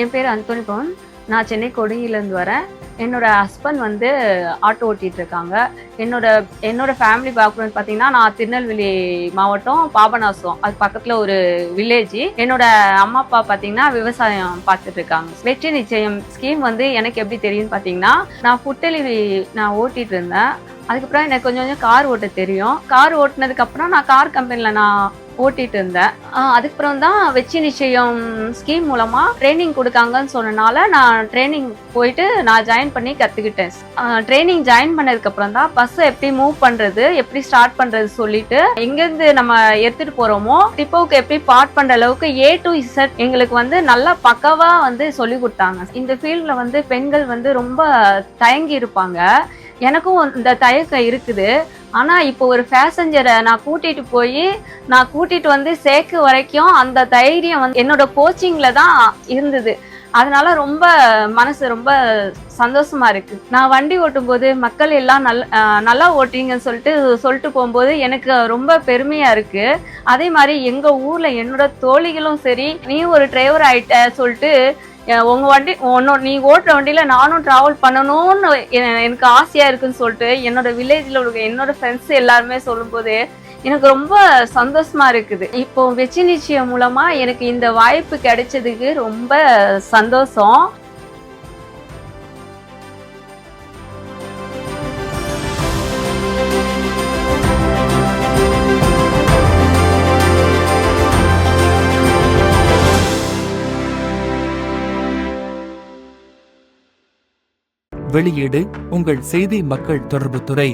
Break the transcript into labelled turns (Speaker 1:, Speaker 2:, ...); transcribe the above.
Speaker 1: என் பேர் அந்தோனி பவன். நான் சென்னை கொடியிலேருந்து வரேன். என்னோட ஹஸ்பண்ட் வந்து ஆட்டோ ஓட்டிகிட்டு இருக்காங்க. என்னோட என்னோட ஃபேமிலி பேக்ரவுண்ட் பார்த்தீங்கன்னா, நான் திருநெல்வேலி மாவட்டம் பாபநாசம், அது பக்கத்தில் ஒரு வில்லேஜ். என்னோட அம்மா அப்பா பார்த்தீங்கன்னா விவசாயம் பார்த்துட்டு இருக்காங்க. வெற்றி நிச்சயம் ஸ்கீம் வந்து எனக்கு எப்படி தெரியும்னு பார்த்தீங்கன்னா, நான் ஃபுட் டெலிவரி நான் ஓட்டிகிட்டு இருந்தேன். அதுக்கப்புறம் எனக்கு கொஞ்சம் கொஞ்சம் கார் ஓட்ட தெரியும். கார் ஓட்டினதுக்கப்புறம் நான் கார் கம்பெனியில் நான் ஓட்டிட்டு இருந்தேன். அதுக்கப்புறம் தான் வெற்றி நிச்சயம் ஸ்கீம் மூலமா ட்ரைனிங் கொடுக்காங்கன்னு சொன்னனால நான் ட்ரைனிங் போயிட்டு நான் ஜாயின் பண்ணி கத்துக்கிட்டேன். ட்ரைனிங் ஜாயின் பண்ணதுக்கு அப்புறம் தான் பஸ் எப்படி மூவ் பண்றது, எப்படி ஸ்டார்ட் பண்றது சொல்லிட்டு எங்கிருந்து நம்ம எடுத்துட்டு போறோமோ டிப்போவுக்கு எப்படி பார்ட் பண்ற அளவுக்கு A to Z எங்களுக்கு வந்து நல்லா பக்கவா வந்து சொல்லி கொடுத்தாங்க. இந்த ஃபீல்ட்ல வந்து பெண்கள் வந்து ரொம்ப தயங்கி இருப்பாங்க. எனக்கும் இந்த தயக்கம் இருக்குது. ஆனா இப்போ ஒரு பேசஞ்சரை நான் கூட்டிட்டு வந்து சேர்க்க வரைக்கும் அந்த தைரியம் வந்து என்னோட கோச்சிங்ல தான் இருந்தது. அதனால ரொம்ப மனசு ரொம்ப சந்தோஷமா இருக்கு. நான் வண்டி ஓட்டும் போது மக்கள் எல்லாம் நல்லா ஓட்டுறீங்கன்னு சொல்லிட்டு போகும்போது எனக்கு ரொம்ப பெருமையா இருக்கு. அதே மாதிரி எங்க ஊர்ல என்னோட தோழிகளும் சரி, நீ ஒரு டிரைவர் ஆயிட்ட சொல்லிட்டு உங்க வண்டி நீ ஓட்டுற வண்டியில நானும் டிராவல் பண்ணணும்னு எனக்கு ஆசையா இருக்குன்னு சொல்லிட்டு என்னோட வில்லேஜ்ல உள்ள என்னோட ஃப்ரெண்ட்ஸ் எல்லாருமே சொல்லும் போது எனக்கு ரொம்ப சந்தோஷமா இருக்குது. இப்போ வெற்றி நிச்சயம் மூலமா எனக்கு இந்த வாய்ப்பு கிடைச்சதுக்கு ரொம்ப சந்தோஷம்.
Speaker 2: வெளியீடு உங்கள் செய்தி மக்கள் தொடர்புத்துறை.